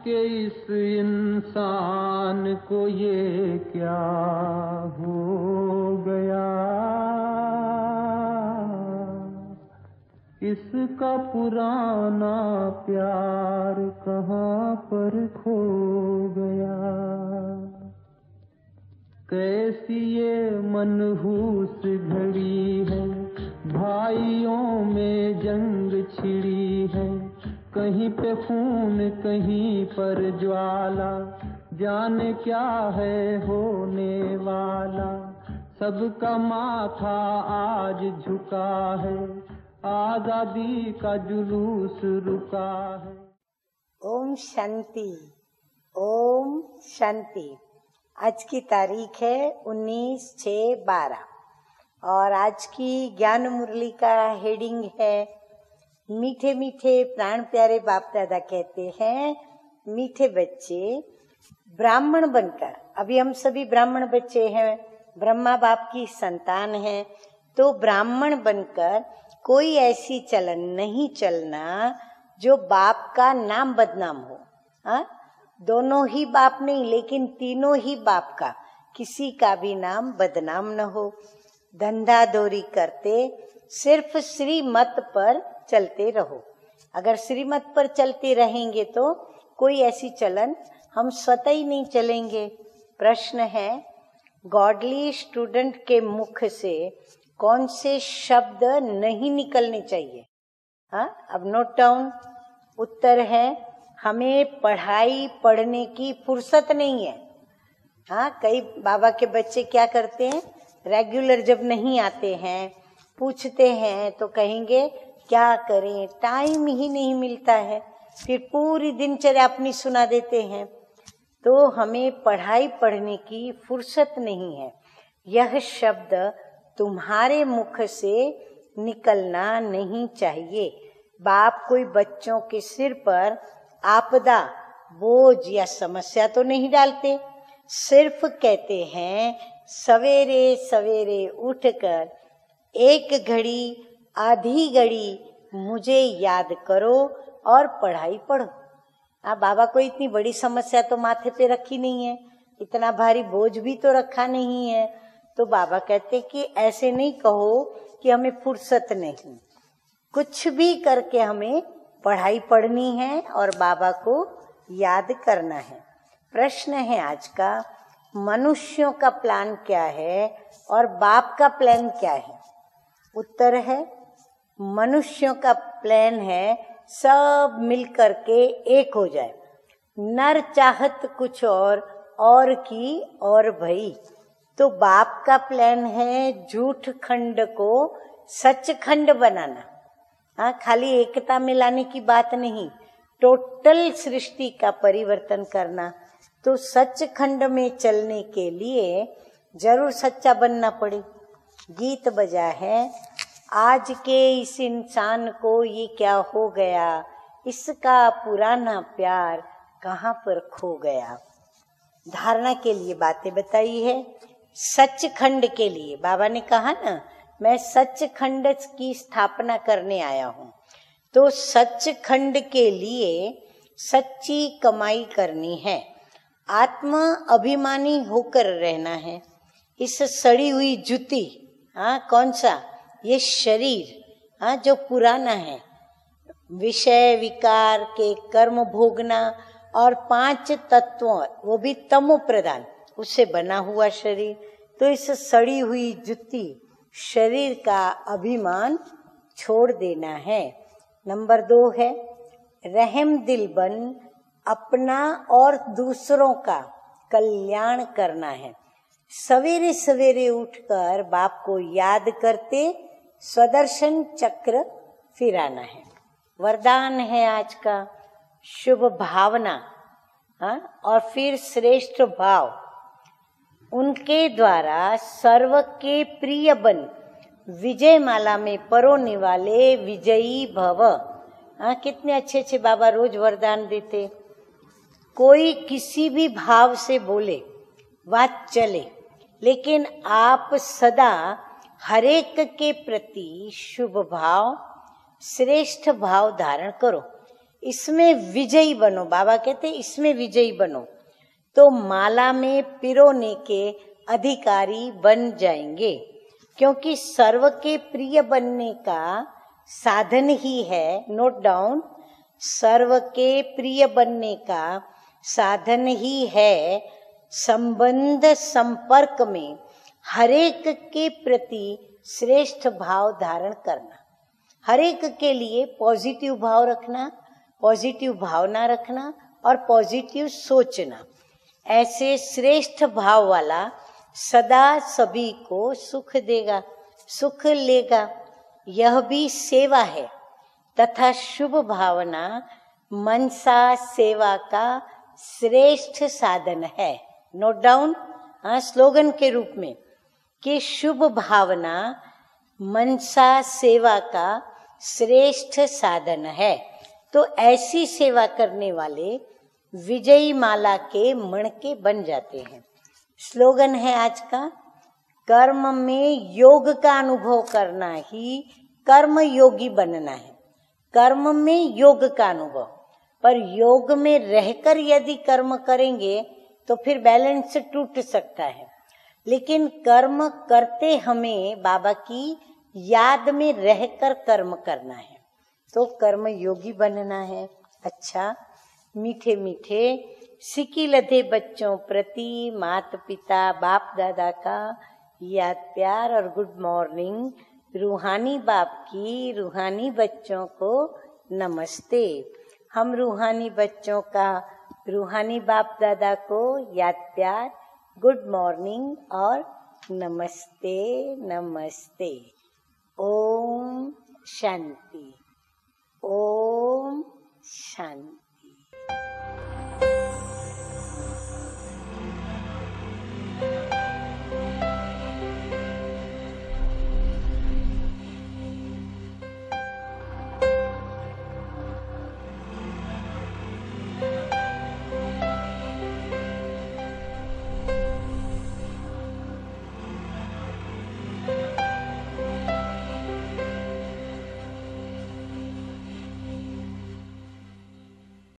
कि इस इंसान को ये क्या हो गया, इसका पुराना प्यार कहाँ पर खो गया। कैसी ये मनहूस घड़ी है, भाइयों में जंग छिड़ी है, कहीं पे खून कहीं पर ज्वाला, जाने क्या है होने वाला। सबका माथा आज झुका है, आजादी का जुलूस रुका है। ओम शांति, ओम शांति। आज की तारीख है 19/6/12 और आज की ज्ञान मुरली का हेडिंग है मीठे मीठे प्राण प्यारे बाप दादा कहते हैं, मीठे बच्चे ब्राह्मण बनकर, अभी हम सभी ब्राह्मण बच्चे हैं, ब्रह्मा बाप की संतान हैं, तो ब्राह्मण बनकर कोई ऐसी चलन नहीं चलना जो बाप का नाम बदनाम हो। हाँ, दोनों ही बाप नहीं, लेकिन तीनों ही बाप का, किसी का भी नाम बदनाम न हो। धंधा दौरी करते सिर्फ श्रीमत पर चलते रहो। अगर श्रीमत पर चलते रहेंगे तो कोई ऐसी चलन हम स्वतः ही नहीं चलेंगे। प्रश्न है, गॉडली स्टूडेंट के मुख से कौन से शब्द नहीं निकलने चाहिए? हाँ, अब नोट डाउन। उत्तर है, हमें पढ़ाई पढ़ने की फुर्सत नहीं है। हाँ, कई बाबा के बच्चे क्या करते हैं, रेगुलर जब नहीं आते हैं, पूछते हैं तो कहेंगे क्या करें, टाइम ही नहीं मिलता है, फिर पूरी दिनचर्या अपनी सुना देते हैं। तो हमें पढ़ाई पढ़ने की फुर्सत नहीं है, यह शब्द तुम्हारे मुख से निकलना नहीं चाहिए। बाप कोई बच्चों के सिर पर आपदा, बोझ या समस्या तो नहीं डालते, सिर्फ कहते हैं सवेरे सवेरे उठकर एक घड़ी आधी घड़ी मुझे याद करो और पढ़ाई पढ़ो। बाबा को इतनी बड़ी समस्या तो माथे पे रखी नहीं है, इतना भारी बोझ भी तो रखा नहीं है। तो बाबा कहते कि ऐसे नहीं कहो कि हमें फुर्सत नहीं, कुछ भी करके हमें पढ़ाई पढ़नी है और बाबा को याद करना है। प्रश्न है आज का, मनुष्यों का प्लान क्या है और बाप का प्लान क्या है? उत्तर है, मनुष्यों का प्लान है सब मिलकर के एक हो जाए। नर चाहत कुछ और की और भई। तो बाप का प्लान है झूठ खंड को सच खंड बनाना। हाँ, खाली एकता में लाने की बात नहीं, टोटल सृष्टि का परिवर्तन करना। तो सच खंड में चलने के लिए जरूर सच्चा बनना पड़े। गीत बजा है, आज के इस इंसान को ये क्या हो गया, इसका पुराना प्यार कहाँ पर खो गया। धारणा के लिए बातें बताई है, सचखंड के लिए बाबा ने कहा ना, मैं सचखंड की स्थापना करने आया हूँ। तो सचखंड के लिए सच्ची कमाई करनी है, आत्मा अभिमानी होकर रहना है। इस सड़ी हुई जूती, हाँ कौन सा, ये शरीर, हाँ जो पुराना है, विषय विकार के कर्म भोगना और 5 तत्वों, वो भी तमो प्रधान, उससे बना हुआ शरीर। तो इस सड़ी हुई जूती शरीर का अभिमान छोड़ देना है। नंबर 2 है, रहम दिल बन अपना और दूसरों का कल्याण करना है। सवेरे सवेरे उठकर बाप को याद करते स्वदर्शन चक्र फिराना है। वरदान है आज का, शुभ भावना, हाँ, और फिर श्रेष्ठ भाव, उनके द्वारा सर्व के प्रिय बन विजय माला में परोने वाले विजयी भव। हाँ, कितने अच्छे अच्छे बाबा रोज वरदान देते। कोई किसी भी भाव से बोले, बात चले, लेकिन आप सदा हरेक के प्रति शुभ भाव, श्रेष्ठ भाव धारण करो। इसमें विजयी बनो। बाबा कहते इसमें विजयी बनो तो माला में पिरोने के अधिकारी बन जाएंगे, क्योंकि सर्व के प्रिय बनने का साधन ही है, नोट डाउन, सर्व के प्रिय बनने का साधन ही है संबंध संपर्क में हरेक के प्रति श्रेष्ठ भाव धारण करना, हरेक के लिए पॉजिटिव भाव रखना, पॉजिटिव भावना रखना और पॉजिटिव सोचना। ऐसे श्रेष्ठ भाव वाला सदा सभी को सुख देगा, सुख लेगा। यह भी सेवा है तथा शुभ भावना मनसा सेवा का श्रेष्ठ साधन है। नोट डाउन, स्लोगन के रूप में कि शुभ भावना मनसा सेवा का श्रेष्ठ साधन है। तो ऐसी सेवा करने वाले विजयी माला के मणके बन जाते हैं। स्लोगन है आज का, कर्म में योग का अनुभव करना ही कर्म योगी बनना है। कर्म में योग का अनुभव, पर योग में रहकर यदि कर्म करेंगे तो फिर बैलेंस टूट सकता है। लेकिन कर्म करते हमें बाबा की याद में रहकर कर्म करना है, तो कर्म योगी बनना है। अच्छा, मीठे मीठे सिकी लधे बच्चों प्रति माता पिता बाप दादा का याद प्यार और गुड मॉर्निंग। रूहानी बाप की रूहानी बच्चों को नमस्ते। हम रूहानी बच्चों का रूहानी बाप दादा को याद प्यार, गुड मॉर्निंग और नमस्ते नमस्ते। ओम शांति, ओम शांति।